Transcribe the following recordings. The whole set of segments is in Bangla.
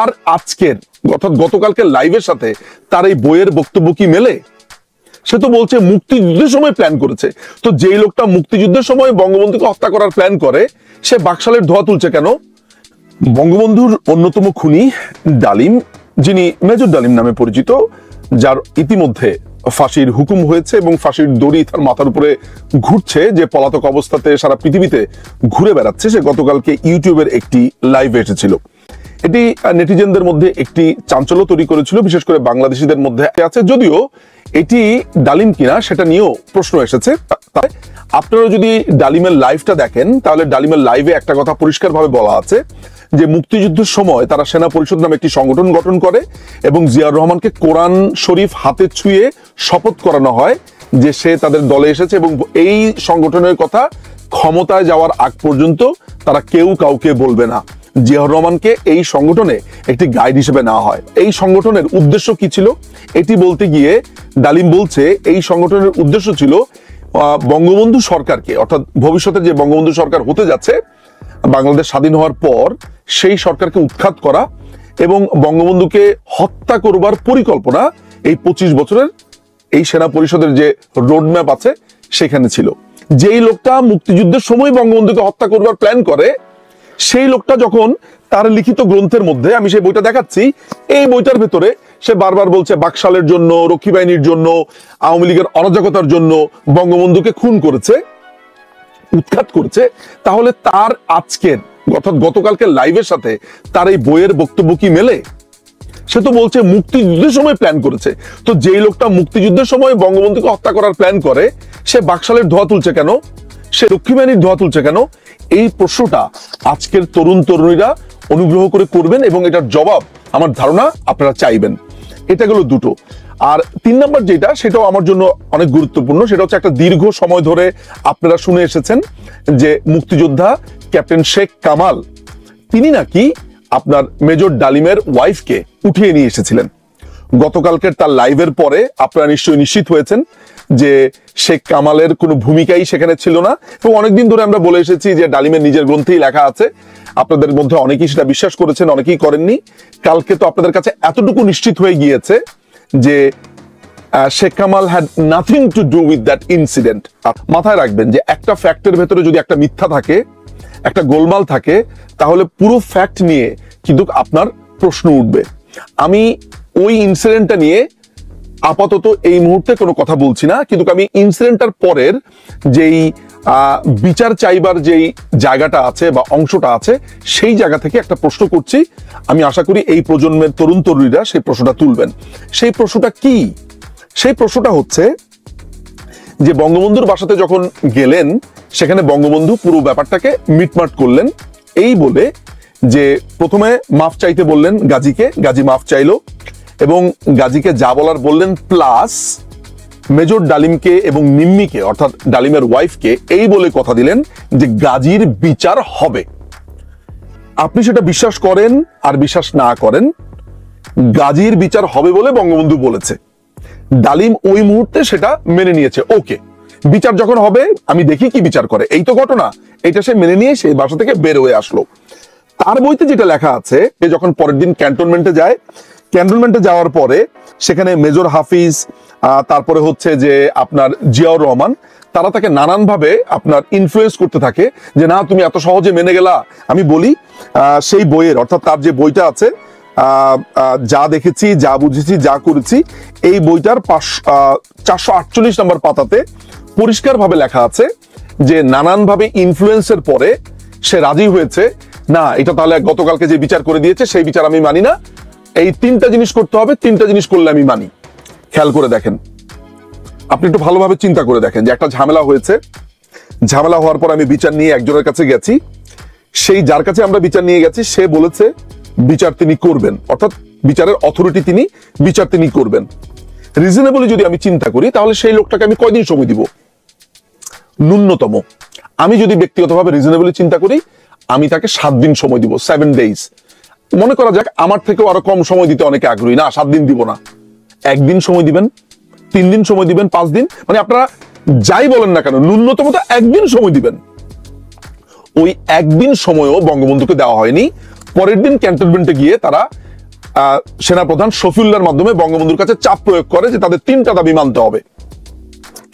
আর আজকের অর্থাৎ গতকালকে লাইভের সাথে তার এই বইয়ের বক্তব্য কি মেলে? সে তো বলছে মুক্তিযুদ্ধের সময় প্ল্যান করেছে। তো যেই লোকটা মুক্তিযুদ্ধের সময় বঙ্গবন্ধুকে হত্যা করার প্ল্যান করে, সে বাকশালের ধোঁয়া তুলছে কেন? বঙ্গবন্ধুর অন্যতম খুনি ডালিম, যিনি মেজর ডালিম নামে পরিচিত, যার ইতিমধ্যে ফাঁসির হুকুম হয়েছে এবং ফাঁসির দড়ি তার মাথার উপরে ঘুরছে, যে পলাতক অবস্থাতে সারা পৃথিবীতে ঘুরে বেড়াচ্ছে, সে গতকালকে ইউটিউবের একটি লাইভে এসেছিল। এটি নেটিজেনদের মধ্যে একটি চাঞ্চল্য তৈরি করেছিল, বিশেষ করে বাংলাদেশিদের মধ্যে আছে। যদিও এটি ডালিম কিনা সেটা নিয়েও প্রশ্ন এসেছে। তাই আপনারা যদি ডালিমের লাইভটা দেখেন, তাহলে ডালিমের লাইভে একটা কথা পরিষ্কারভাবে বলা আছে যে মুক্তিযুদ্ধের সময় তারা সেনা পরিষদ নামে একটি সংগঠন গঠন করে এবং জিয়াউর রহমানকে কোরআন শরীফ হাতে ছুঁয়ে শপথ করানো হয় যে সে তাদের দলে এসেছে, এবং এই সংগঠনের কথা ক্ষমতায় যাওয়ার আগ পর্যন্ত তারা কেউ কাউকে বলবে না। জিয়াউর রহমানকে এই সংগঠনে একটি গাইড হিসেবে নেওয়া হয়। এই সংগঠনের উদ্দেশ্য কি ছিল এটি বলতে গিয়ে ডালিম বলছে, এই সংগঠনের উদ্দেশ্য ছিল বঙ্গবন্ধু সরকারকে, অর্থাৎ ভবিষ্যতে যে বঙ্গবন্ধু সরকার হতে যাচ্ছে বাংলাদেশ স্বাধীন হওয়ার পর, সেই সরকারকে উৎখাত করা এবং বঙ্গবন্ধুকে হত্যা করবার পরিকল্পনা এই 25 বছরের এই সেনা পরিষদের যে রোডম্যাপ আছে সেখানে ছিল। যেই লোকটা মুক্তিযুদ্ধের সময় বঙ্গবন্ধুকে হত্যা করবার প্ল্যান করে, সেই লোকটা যখন তার লিখিত গ্রন্থের মধ্যে, আমি সেই বইটা দেখাচ্ছি, এই বইটার ভেতরে সে বারবার বলছে বাকশালের জন্য, রক্ষী বাহিনীর জন্য, আওয়ামী লীগের অরাজকতার জন্য বঙ্গবন্ধুকে খুন করেছে, উৎখাত করেছে, তাহলে তার আজকের অর্থাৎ গতকালকে লাইভের সাথে তার এই বইয়ের বক্তব্য কি মেলে? সে তো বলছে মুক্তিযুদ্ধের সময় প্ল্যান করেছে। তো যেই লোকটা মুক্তিযুদ্ধের সময় বঙ্গবন্ধুকে হত্যা করার প্ল্যান করে, সে বাকশালের ধোঁয়া তুলছে কেন? সে রক্ষী বাহিনীর ধোঁয়া তুলছে কেন? এই প্রশ্নটা আজকের তরুণ তরুণীরা অনুগ্রহ করে করবেন এবং এটার জবাব আমার ধারণা আপনারা চাইবেন। এটা গেল দুটো। আর 3 নম্বর যেটা, সেটাও আমার জন্য অনেক গুরুত্বপূর্ণ, সেটা হচ্ছে একটা দীর্ঘ সময় ধরে আপনারা শুনে এসেছেন যে মুক্তিযোদ্ধা ক্যাপ্টেন শেখ কামাল, তিনি নাকি আপনার মেজর ডালিমের ওয়াইফকে উঠিয়ে নিয়ে এসেছিলেন। গতকালকের তার লাইভের পরে আপনারা নিশ্চয়ই নিশ্চিত হয়েছেন যে শেখ কামালের কোনো ভূমিকাই সেখানে ছিল না, এবং অনেকদিন ধরে আমরা বলে এসেছি যে ডালিমের নিজের গ্রন্থেই লেখা আছে। আপনাদের মধ্যে অনেকেই সেটা বিশ্বাস করেছেন, অনেকেই করেননি। কালকে তো আপনাদের কাছে এতটুকু নিশ্চিত হয়ে গিয়েছে যে Sheikh Kamal had nothing to do with that incident. মাথায় রাখবেন যে একটা ফ্যাক্টের ভেতরে যদি একটা মিথ্যা থাকে, একটা গোলমাল থাকে, তাহলে পুরো ফ্যাক্ট নিয়ে কিন্তু আপনার প্রশ্ন উঠবে। আমি ওই ইনসিডেন্টটা নিয়ে আপাতত এই মুহূর্তে কোনো কথা বলছি না, কিন্তু আমি ইনসিডেন্টটার পরের যেই বিচার চাইবার যেই জায়গাটা আছে বা অংশটা আছে, সেই জায়গা থেকে একটা প্রশ্ন করছি। আমি আশা করি এই প্রজন্মের তরুণ তরুণীরা সেই প্রশ্নটা তুলবেন। সেই প্রশ্নটা কি? সেই প্রশ্নটা হচ্ছে যে বঙ্গবন্ধুর বাসাতে যখন গেলেন, সেখানে বঙ্গবন্ধু পুরো ব্যাপারটাকে মিটমাট করলেন এই বলে যে প্রথমে মাফ চাইতে বললেন গাজীকে, গাজী মাফ চাইলো এবং গাজীকে যা বলার বললেন, প্লাস মেজর ডালিমকে এবং নিম্মিকে অর্থাৎ ডালিমের ওয়াইফকে এই বলে কথা দিলেন যে গাজীর বিচার হবে। আপনি সেটা বিশ্বাস করেন আর বিশ্বাস না করেন, গাজীর বিচার হবে বলে বঙ্গবন্ধু বলেছে। ডালিম ওই মুহূর্তে সেটা মেনে নিয়েছে। ওকে, বিচার যখন হবে আমি দেখি কি বিচার করে, এই তো ঘটনা। এটা সে মেনে নিয়ে সেই বাসা থেকে বের হয়ে আসলো। তার বইতে যেটা লেখা আছে, সে যখন পরের দিন ক্যান্টনমেন্টে যায়, ক্যান্টনমেন্টে যাওয়ার পরে সেখানে মেজর হাফিজ, তারপরে হচ্ছে যে আপনার জিয়াউর রহমান, তারা তাকে নানানভাবে আপনার ইনফ্লুয়েন্স করতে থাকে যে না তুমি এত সহজে মেনে গেলা। আমি বলি সেই বইয়ের অর্থাৎ তার যে বইটা আছে যা দেখেছি, যা বুঝেছি, যা করেছি, এই বইটার 448 নম্বর পাতাতে পরিষ্কারভাবে লেখা আছে যে নানানভাবে ইনফ্লুয়েন্সের পরে সে রাজি হয়েছে, না এটা তাহলে গতকালকে যে বিচার করে দিয়েছে সেই বিচার আমি মানি না, এই 3টা জিনিস করতে হবে, 3টা জিনিস করলে আমি মানি। খেয়াল করে দেখেন, আপনি একটু ভালোভাবে চিন্তা করে দেখেন যে একটা ঝামেলা হয়েছে, ঝামেলা হওয়ার পর আমি বিচার নিয়ে একজনের কাছে গেছি, সেই যার কাছে আমরা বিচার নিয়ে গেছি সে বলেছে বিচার তিনি করবেন, অর্থাৎ বিচারের অথরিটি তিনি, বিচার তিনি করবেন। রিজনেবলি যদি আমি চিন্তা করি, তাহলে সেই লোকটাকে আমি কয়দিন সময় দিব? ন্যূনতম আমি যদি ব্যক্তিগতভাবে রিজনেবলি চিন্তা করি, আমি তাকে 7 দিন সময় দিব, 7 days। মনে করা যাক আমার থেকেও আরো কম সময় দিতে অনেকে আগ্রহী, না 7 দিন দিব না, 1 দিন সময় দিবেন, 3 দিন সময় দিবেন, 5 দিন, মানে আপনারা যাই বলেন না কেন ন্যূনতম তো 1 দিন সময় দিবেন। ওই 1 দিন সময়ও বঙ্গবন্ধুকে দেওয়া হয়নি। পরের দিন ক্যান্টনমেন্টে গিয়ে তারা সেনাপ্রধান শফিউল্লাহর মাধ্যমে বঙ্গবন্ধুর কাছে চাপ প্রয়োগ করে যে তাদের 3টা দাবি মানতে হবে।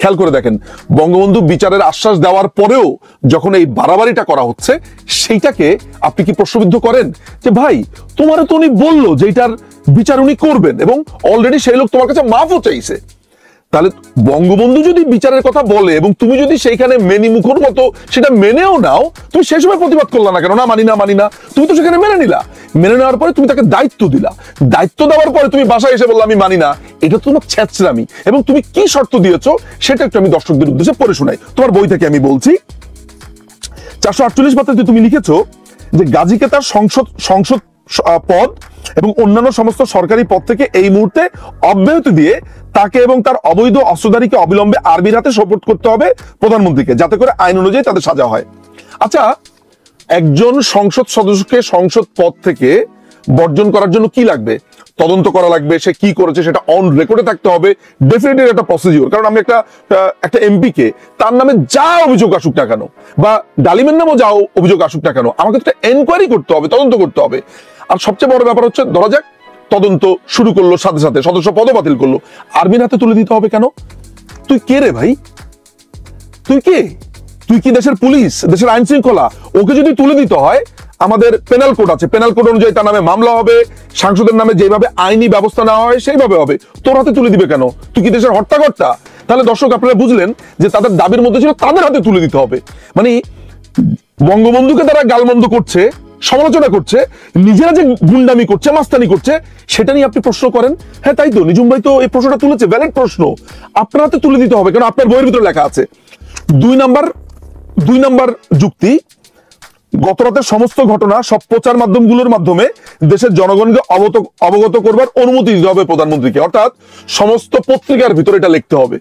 খেয়াল করে দেখেন, বঙ্গবন্ধু বিচারের আশ্বাস দেওয়ার পরেও যখন এই বাড়াবাড়িটা করা হচ্ছে, সেইটাকে আপনি কি প্রশ্নবিদ্ধ করেন যে ভাই তোমারও তো উনি বললো যে এটার বিচার উনি করবেন এবং অলরেডি সেই লোক তোমার কাছে মাফও চাইছে। তাহলে বঙ্গবন্ধু যদি বিচারের কথা বলে এবং তুমি যদি সেইখানে মেনি মুখর মতো সেটা মেনেও নাও, তুমি সেই সময় প্রতিবাদ করলা না কেন? না মানি না মানি না, তুমি তো সেখানে মেনে নিলা। মেনে নেওয়ার পরে তুমি তাকে দায়িত্ব দিলা, দায়িত্ব দেওয়ার পরে তুমি বাসায় এসে বললা আমি মানি না, এটা তো তোমার ছ্যাঁচড়ামি। এবং তুমি কি শর্ত দিয়েছো সেটা একটু আমি দর্শকদের উদ্দেশ্যে পড়ে শোনাই, তোমার বই থেকে আমি বলছি। 448 পাতাতে তুমি লিখেছো যে গাজীকে তার সংসদ পদ এবং অন্যান্য সমস্ত সরকারি পদ থেকে এই মুহূর্তে অব্যাহতি দিয়ে তাকে এবং তার অবৈধ অস্ত্রধারীকে অবিলম্বে আর্মির হাতে সোপর্দ করতে হবে প্রধানমন্ত্রীকে, যাতে করে আইন অনুযায়ী তাদের সাজা হয়। আচ্ছা, একজন সংসদ সদস্যকে সংসদ পদ থেকে বর্জন করার জন্য কি লাগবে? তদন্ত করা লাগবে, সে কি করেছে সেটা অন রেকর্ডে থাকতে হবে, ডেফিনেটলি একটা প্রসিডিওর। কারণ আমি একটা এমপি কে তার নামে যা অভিযোগ আসুক না কেন, বা ডালিমের নামেও যা অভিযোগ আসুক না কেন, আমাকে একটা এনকোয়ারি করতে হবে, তদন্ত করতে হবে। আর সবচেয়ে বড় ব্যাপার হচ্ছে, ধরা যাক তদন্ত শুরু করলো, সাথে সাথে সদস্য পদও বাতিল করলো, আর্মির হাতে তুলে দিতে হবে কেন? তুই কে রে ভাই? তুই কে? তুই কি দেশের পুলিশ, দেশের আইন শৃঙ্খলা? ওকে যদি তুলে দিতে হয়, আমাদের পেনাল কোড আছে, পেনাল কোড অনুযায়ী তার নামে মামলা হবে, সাংসদের নামে যেভাবে আইনি ব্যবস্থা নেওয়া হয় সেইভাবে হবে। তোর হাতে তুলে দিবে কেন? তুই কি দেশের হর্তাকর্তা? তাহলে দর্শক আপনারা বুঝলেন যে তাদের দাবির মধ্যে ছিল তাদের হাতে তুলে দিতে হবে। মানে বঙ্গবন্ধুকে তারা গালমন্দ করছে, সমালোচনা করছে, নিজেরা যে গুন্ডামি করছে, মাস্তানি করছে, সেটা নিয়ে আপনি প্রশ্ন করেন। হ্যাঁ তাই তো, নিজুম ভাই তো এই প্রশ্নটা তুলেছে, ভ্যালিড প্রশ্ন। আপনার হাতে তুলে দিতে হবে, কারণ আপনার বইয়ের ভিতরে লেখা আছে। 2 নাম্বার যুক্তি, গতরাতের সমস্ত ঘটনা সব প্রচার মাধ্যমগুলোর মাধ্যমে দেশের জনগণকে অবগত করবার অনুমতি দিতে হবে প্রধানমন্ত্রীকে। অর্থাৎ সমস্ত পত্রিকার ভিতরে এটা লিখতে হবে,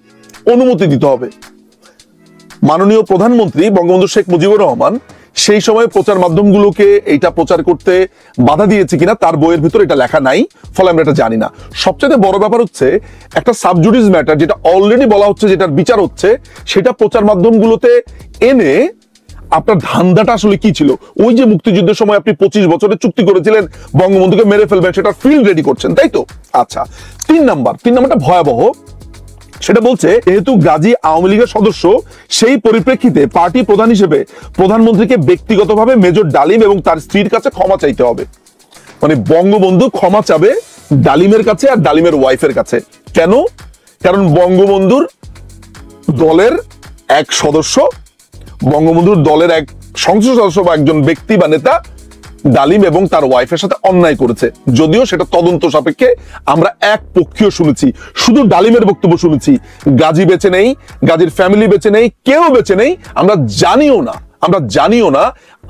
অনুমতি দিতে হবে। মাননীয় প্রধানমন্ত্রী বঙ্গবন্ধু শেখ মুজিবুর রহমান সেই সময় প্রচার মাধ্যমগুলোকে এইটা প্রচার করতে বাধা দিয়েছে কিনা তার বইয়ের ভিতরে এটা লেখা নাই, ফলে আমরা এটা জানি না। সবচেয়ে বড় ব্যাপার হচ্ছে, একটা সাবজুডিস ম্যাটার যেটা অলরেডি বলা হচ্ছে, যেটার বিচার হচ্ছে, সেটা প্রচার মাধ্যমগুলোতে এনে আপনার ধান্দাটা আসলে কি ছিল? ওই যে মুক্তিযুদ্ধের সময় আপনি 25 বছরের চুক্তি করেছিলেন বঙ্গবন্ধুকে মেরে ফেলবেন, সেটা ফিল্ড রেডি করছেন, তাই তো? আচ্ছা, 3 নাম্বারটা ভয়াবহ। সেটা বলছে, যেহেতু গাজী আওয়ামী লীগের সদস্য, সেই পরিপ্রেক্ষিতে পার্টি প্রধান হিসেবে প্রধানমন্ত্রীকে ব্যক্তিগতভাবে মেজর ডালিম এবং তার স্ত্রীর কাছে ক্ষমা চাইতে হবে। মানে বঙ্গবন্ধু ক্ষমা চাবে ডালিমের কাছে আর ডালিমের ওয়াইফের কাছে। কেন? কারণ বঙ্গবন্ধুর দলের এক সদস্য, বঙ্গবন্ধুর দলের এক সংসদ সদস্য বা একজন ব্যক্তি বা নেতা ডালিম এবং তার ওয়াইফের সাথে অন্যায় করেছে। যদিও সেটা তদন্ত সাপেক্ষে আমরা এক পক্ষীয় শুনেছি, শুধু ডালিমের বক্তব্য শুনেছি। গাজী বেঁচে নেই, গাজীর ফ্যামিলি বেঁচে নেই, কেউ বেঁচে নেই, আমরা জানিও না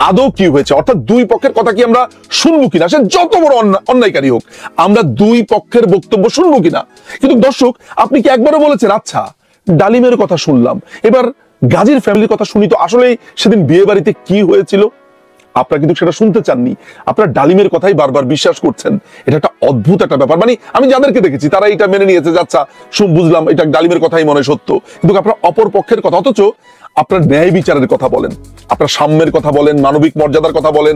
আদৌ কি হয়েছে। অর্থাৎ 2 পক্ষের কথা কি আমরা শুনবো কিনা, সে যত বড় অন্যায়কারী হোক, আমরা 2 পক্ষের বক্তব্য শুনবো কিনা। কিন্তু দর্শক, আপনি কি একবারও বলেছেন আচ্ছা ডালিমের কথা শুনলাম, এবার গাজীর ফ্যামিলির কথা শুনি তো আসলে সেদিন বিয়ে বাড়িতে কি হয়েছিল? আপনারা কিন্তু সেটা শুনতে চাননি, আপনারা ডালিমের কথাই বারবার বিশ্বাস করছেন। এটা একটা অদ্ভুত একটা ব্যাপার। মানে আমি যাদেরকে দেখেছি তারা এটা মেনে নিয়েছে যে আচ্ছা বুঝলাম, এটা ডালিমের কথাই মনে সত্য। কিন্তু আপনারা অপর পক্ষের কথা, অথচ আপনার ন্যায় বিচারের কথা বলেন, আপনার সাম্যের কথা বলেন, মানবিক মর্যাদার কথা বলেন,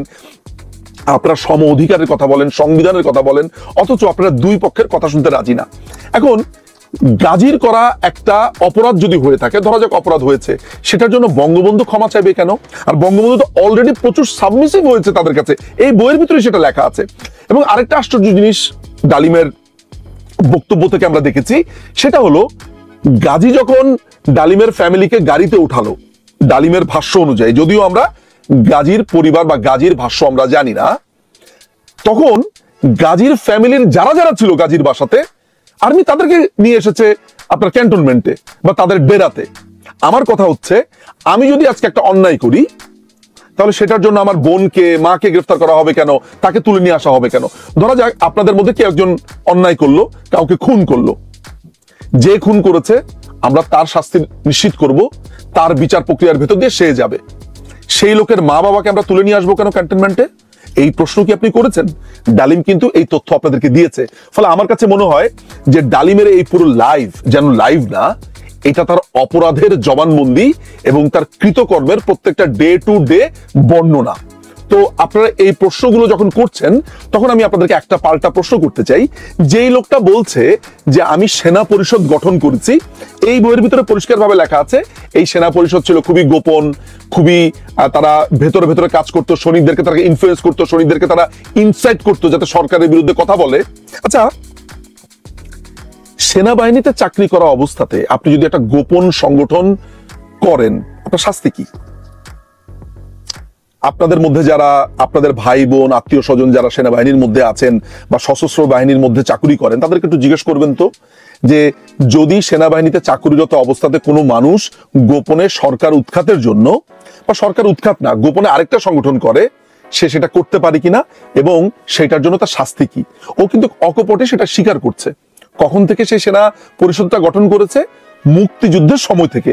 আপনারা সম অধিকারের কথা বলেন, সংবিধানের কথা বলেন, অথচ আপনারা 2 পক্ষের কথা শুনতে রাজি না। এখন গাজীর করা একটা অপরাধ যদি হয়ে থাকে, ধরা যাক অপরাধ হয়েছে, সেটার জন্য বঙ্গবন্ধু ক্ষমা চাইবে কেন? আর বঙ্গবন্ধু তো অলরেডি প্রচুর সাবমিসিভ হয়েছে তাদের কাছে, এই বইয়ের ভিতরে সেটা লেখা আছে। এবং আরেকটা আশ্চর্য জিনিস ডালিমের বক্তব্য থেকে আমরা দেখেছি, সেটা হলো গাজী যখন ডালিমের ফ্যামিলিকে গাড়িতে উঠালো, ডালিমের ভাষ্য অনুযায়ী, যদিও আমরা গাজীর পরিবার বা গাজীর ভাষ্য আমরা জানি না, তখন গাজীর ফ্যামিলির যারা যারা ছিল গাজীর বাসাতে, আর্মি তাদেরকে নিয়ে এসেছে আপনার ক্যান্টনমেন্টে বা তাদের ডেরাতে। আমার কথা হচ্ছে, আমি যদি আজকে একটা অন্যায় করি, তাহলে সেটার জন্য আমার বোনকে, মাকে গ্রেফতার করা হবে কেন? তাকে তুলে নিয়ে আসা হবে কেন? ধরা যাক আপনাদের মধ্যে কেউ একজন অন্যায় করলো, কাউকে খুন করলো, যে খুন করেছে আমরা তার শাস্তি নিশ্চিত করব, তার বিচার প্রক্রিয়ার ভেতর দিয়ে সে যাবে। সেই লোকের মা বাবাকে আমরা তুলে নিয়ে আসবো কেন ক্যান্টনমেন্টে? এই প্রশ্ন কি আপনি করেছেন? ডালিম কিন্তু এই তথ্য আপনাদেরকে দিয়েছে। ফলে আমার কাছে মনে হয় যে ডালিমের এই পুরো লাইভ যেন লাইভ না, এটা তার অপরাধের জবানবন্দি এবং তার কৃতকর্মের প্রত্যেকটা ডে টু ডে বর্ণনা। তো আপনারা এই প্রশ্নগুলো যখন করছেন তখন আমি আপনাদেরকে একটা পাল্টা প্রশ্ন করতে চাই। যেই লোকটা বলছে যে আমি সেনা পরিষদ গঠন করেছি, এই বইয়ের ভিতরে পরিষ্কারভাবে লেখা আছে এই সেনা পরিষদ ছিল খুবই গোপন, খুবই তারা ভেতরে ভেতরে কাজ করতো, সৈনিকদেরকে তারা ইনফ্লুয়েন্স করতো, সৈনিকদেরকে তারা ইনসাইট করতো যাতে সরকারের বিরুদ্ধে কথা বলে। আচ্ছা, সেনাবাহিনীতে চাকরি করা অবস্থাতে আপনি যদি একটা গোপন সংগঠন করেন, আপনার শাস্তি কি? আপনাদের মধ্যে যারা আপনাদের ভাই বোন আত্মীয় স্বজন যারা সেনাবাহিনীর মধ্যে আছেন বা সশস্ত্র বাহিনীর মধ্যে চাকরি করেন, তাদেরকে একটু জিজ্ঞেস করবেন তো যে যদি সেনাবাহিনীতে চাকরিরত অবস্থাতে কোনো মানুষ গোপনে সরকার উৎখাতের জন্য, বা সরকার উৎখাত না, গোপনে আরেকটা সংগঠন করে, সে সেটা করতে পারে কিনা এবং সেটার জন্য তার শাস্তি কি? ও কিন্তু অকপটে সেটা স্বীকার করছে। কখন থেকে সেই সেনা পরিষদটা গঠন করেছে? মুক্তিযুদ্ধের সময় থেকে,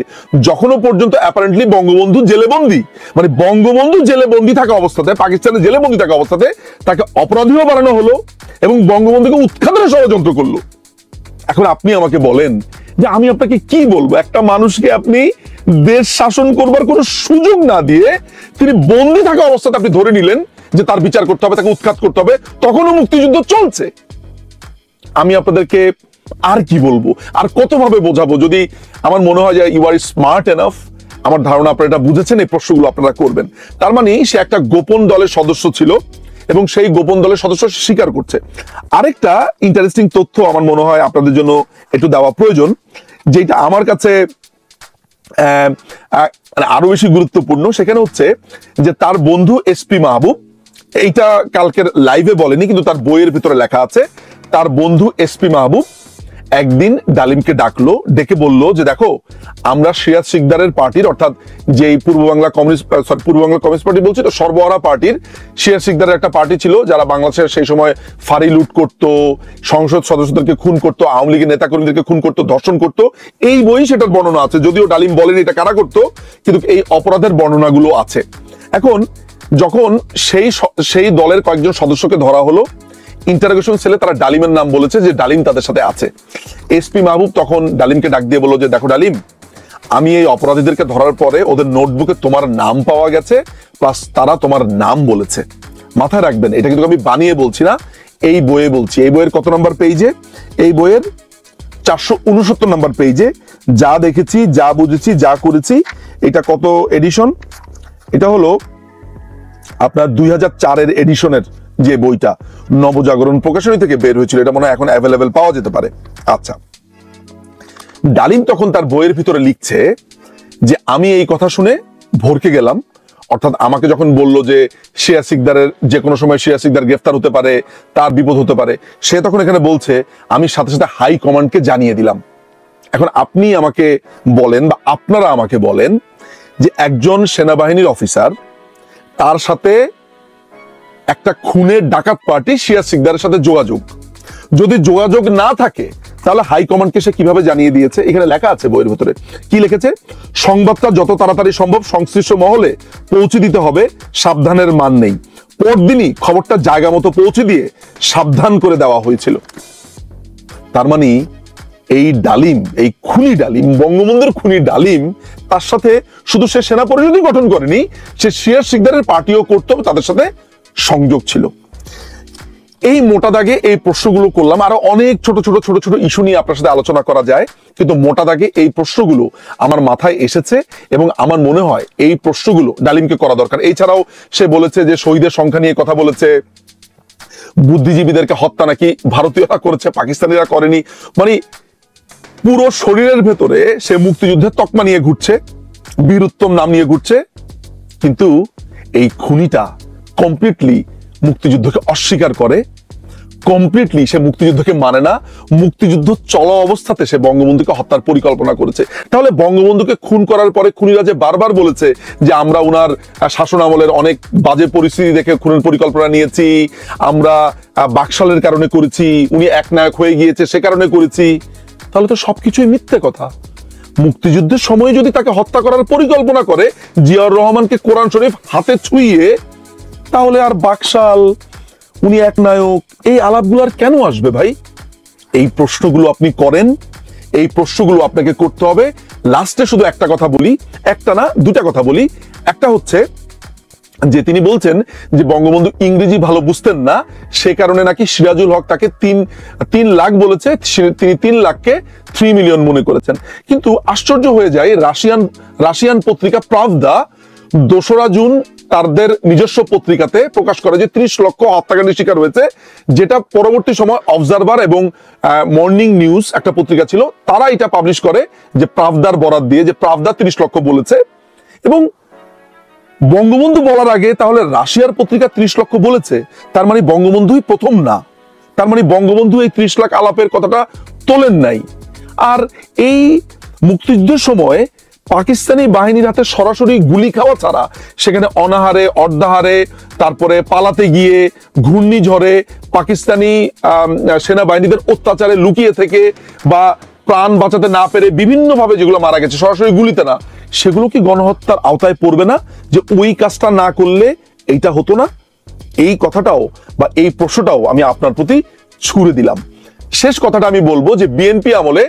যখনও পর্যন্ত অ্যাপারেন্টলি বঙ্গবন্ধু জেলে বন্দী, মানে বঙ্গবন্ধু জেলে বন্দী থাকা অবস্থাতে, পাকিস্তানের জেলে বন্দী থাকা অবস্থাতে তাকে অপরাধীও বানানো হলো এবং বঙ্গবন্ধুকে উৎখাতের ষড়যন্ত্র করলো। এখন আপনি আমাকে বলেন যে আমি আপনাকে কি বলবো? একটা মানুষকে আপনি দেশ শাসন করবার কোনো সুযোগ না দিয়ে তিনি বন্দী থাকা অবস্থাতে আপনি ধরে নিলেন যে তার বিচার করতে হবে, তাকে উৎখাত করতে হবে, তখনও মুক্তিযুদ্ধ চলছে। আমি আপনাদেরকে আর কি বলবো, আর কতভাবে বোঝাবো? যদি আমার মনে হয় যে ইউ আর স্মার্ট এনাফ, আমার ধারণা আপনারা এটা বুঝেছেন, এই প্রশ্নগুলো আপনারা করবেন। তার মানে সে একটা গোপন দলের সদস্য ছিল এবং সেই গোপন দলের সদস্য স্বীকার করছে। আরেকটা ইন্টারেস্টিং তথ্য আমার মনে হয় আপনাদের জন্য একটু দেওয়া প্রয়োজন, যেটা আমার কাছে আরো বেশি গুরুত্বপূর্ণ। সেখানে হচ্ছে যে তার বন্ধু এসপি মাহবুব, এইটা কালকের লাইভে বলেনি কিন্তু তার বইয়ের ভিতরে লেখা আছে, তার বন্ধু এসপি মাহবুব একদিন ডালিমকে ডাকলো, ডেকে বলল যে দেখো আমরা সিরাজ শিকদারের পার্টির, অর্থাৎ যেই পূর্ব বাংলা কমিউনিস্ট পার্টি বলছি তো, সর্বহারা পার্টির সিরাজ শিকদারের একটা পার্টি ছিল যারা বাংলাদেশের সেই সময় ফাঁড়ি লুট করত, সংসদ সদস্যদেরকে খুন করত, আওয়ামী লীগের নেতাকর্মীদেরকে খুন করত, ধর্ষণ করত। এই বই সেটার বর্ণনা আছে, যদিও ডালিম বলেনি এটা কারা করতো, কিন্তু এই অপরাধের বর্ণনাগুলো আছে। এখন যখন সেই দলের কয়েকজন সদস্যকে ধরা হলো, ইন্টারোগেশন সেলে তারা ডালিমের নাম বলেছে যে ডালিম তাদের সাথে আছে। এসপি মাহবুব তখন ডালিমকে ডাক দিয়ে বলল যে দেখো ডালিম, আমি এই অপরাধীদেরকে ধরার পরে ওদের নোটবুকে তোমার নাম পাওয়া গেছে, প্লাস তারা তোমার নাম বলেছে। মাথায় রাখবেন, এটা কিন্তু আমি বানিয়ে বলছি না, এই বইয়ে বলছি। এই বইয়ের কত নম্বর পেজে? এই বইয়ের 469 নম্বর পেজে যা দেখেছি, যা বুঝেছি, যা করেছি। এটা কত এডিশন? এটা হলো আপনার 2004-এর এডিশনের যে বইটা নবজাগরণ প্রকাশনী থেকে বের হয়েছিল, এটা মনে হয় এখন অ্যাভেলেবেল পাওয়া যেতে পারে। আচ্ছা, ডালিম তখন তার বইয়ের ভিতরে লিখছে যে আমি এই কথা শুনে ভরকে গেলাম, অর্থাৎ আমাকে যখন বললো যে সিরাজ শিকদারের যে কোনো সময় সিরাজ শিকদার গ্রেফতার হতে পারে, তার বিপদ হতে পারে, সে তখন এখানে বলছে আমি সাথে সাথে হাই কমান্ডকে জানিয়ে দিলাম। এখন আপনি আমাকে বলেন বা আপনারা আমাকে বলেন যে একজন সেনাবাহিনীর অফিসার, তার সাথে একটা খুনের ডাকাত পার্টি সিরাজ শিকদারের সাথে যোগাযোগ, যদি যোগাযোগ না থাকে তাহলে হাইকমান্ডকে সে কিভাবে জানিয়ে দিয়েছে? এখানে লেখা আছে বইয়ের ভিতরে, কি লিখেছে? সংবাদটা যত তাড়াতাড়ি সম্ভব সংশ্লিষ্ট মহলে পৌঁছে দিতে হবে, সাবধানের মান নেই। পরদিনই খবরটা জায়গা মতো পৌঁছে দিয়ে সাবধান করে দেওয়া হয়েছিল। তার মানে এই ডালিম, এই খুনি ডালিম, বঙ্গবন্ধুর খুনি ডালিম, তার সাথে শুধু সে সেনা পরিষদই গঠন করেনি, সে সিরাজ শিকদারের পার্টিও করতো, তাদের সাথে সংযোগ ছিল। এই মোটা দাগে এই প্রশ্নগুলো করলাম, আরো অনেক ছোট ছোট ছোট ছোট ইস্যু নিয়ে আপনার সাথে আলোচনা করা যায়, কিন্তু মোটা দাগে এই প্রশ্নগুলো আমার মাথায় এসেছে এবং আমার মনে হয় এই প্রশ্নগুলো ডালিমকে করা দরকার। এছাড়াও সে বলেছে যে শহীদের সংখ্যা নিয়ে কথা বলেছে, বুদ্ধিজীবীদেরকে হত্যা নাকি ভারতীয়রা করেছে, পাকিস্তানিরা করেনি। মানে পুরো শরীরের ভেতরে সে মুক্তিযুদ্ধের তকমা নিয়ে ঘুরছে, বীরুত্তম নাম নিয়ে ঘুরছে, কিন্তু এই খুনিটা কমপ্লিটলি মুক্তিযুদ্ধকে অস্বীকার করে, কমপ্লিটলি সে মুক্তিযুদ্ধকে মানে না। মুক্তিযুদ্ধ চলা অবস্থাতে সে বঙ্গবন্ধুকে হত্যার পরিকল্পনা করেছে। তাহলে বঙ্গবন্ধুকে খুন করার পরে খুনিরা যে বারবার বলেছে যে আমরা উনার শাসন আমলের অনেক বাজে পরিস্থিতি দেখে খুনের পরিকল্পনা নিয়েছি, আমরা বাকশালের কারণে করেছি, উনি একনায়ক হয়ে গিয়েছে সে কারণে করেছি, তাহলে তো সবকিছুই মিথ্যে কথা। মুক্তিযুদ্ধের সময় যদি তাকে হত্যা করার পরিকল্পনা করে জিয়াউর রহমানকে কোরআন শরীফ হাতে ছুঁয়ে, তাহলে আর বাকশাল, উনি এক নায়ক, এই আলাপগুলো আর কেন আসবে ভাই? এই প্রশ্নগুলো আপনি করেন, এই প্রশ্নগুলো আপনাকে করতে হবে। লাস্টে শুধু একটা কথা বলি, একটা না দুটা কথা বলি। একটা হচ্ছে যে তিনি বলছেন যে বঙ্গবন্ধু ইংরেজি ভালো বুঝতেন না, সে কারণে নাকি সিরাজুল হক তাকে 3 লাখ বলেছে, তিনি 3 লাখকে 3 মিলিয়ন মনে করেছেন। কিন্তু আশ্চর্য হয়ে যায়, রাশিয়ান পত্রিকা প্রাভদা 2রা জুন তাদের নিজস্ব পত্রিকাতে প্রকাশ করে যে 30 লক্ষ হত্যাকাণ্ডের শিকার হয়েছে, যেটা পরবর্তী সময় অবজারভার এবং মর্নিং নিউজ একটা পত্রিকা ছিল, তারা এটা পাবলিশ করে যে প্রাভদার বরাত দিয়ে, যে প্রাভদা 30 লক্ষ বলেছে। এবং বঙ্গবন্ধু বলার আগে তাহলে রাশিয়ার পত্রিকা 30 লক্ষ বলেছে, তার মানে বঙ্গবন্ধুই প্রথম না, তার মানে বঙ্গবন্ধু এই 30 লাখ আলাপের কথাটা তোলেন নাই। আর এই মুক্তিযুদ্ধের সময় পাকিস্তানি বাহিনীর হাতে সরাসরি গুলি খাওয়া ছাড়া, সেখানে অনাহারে, অর্ধাহারে, তারপরে পালাতে গিয়ে, ঘূর্ণিঝড়ে, পাকিস্তানি সেনাবাহিনীদের অত্যাচারে লুকিয়ে থেকে, বা প্রাণ বাঁচাতে না পেরে বিভিন্নভাবে যেগুলো মারা গেছে, সরাসরি গুলিতে না, সেগুলো কি গণহত্যার আওতায় পড়বে না? যে ওই কাজটা না করলে এইটা হতো না? এই কথাটাও বা এই প্রশ্নটাও আমি আপনার প্রতি ছুড়ে দিলাম। শেষ কথাটা আমি বলবো যে বিএনপি আমলে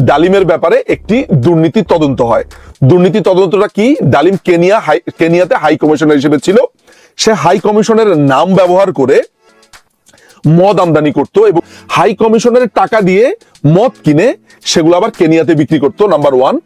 ডালিমের ব্যাপারে একটি দুর্নীতি তদন্ত হয়। দুর্নীতি তদন্তটা কি? ডালিম কেনিয়াতে হাই কমিশনার হিসেবে ছিল, সে হাই কমিশনের নাম ব্যবহার করে মদ আমদানি করত এবং হাই কমিশনের টাকা দিয়ে মদ কিনে সেগুলো আবার কেনিয়াতে বিক্রি করতো, নাম্বার 1।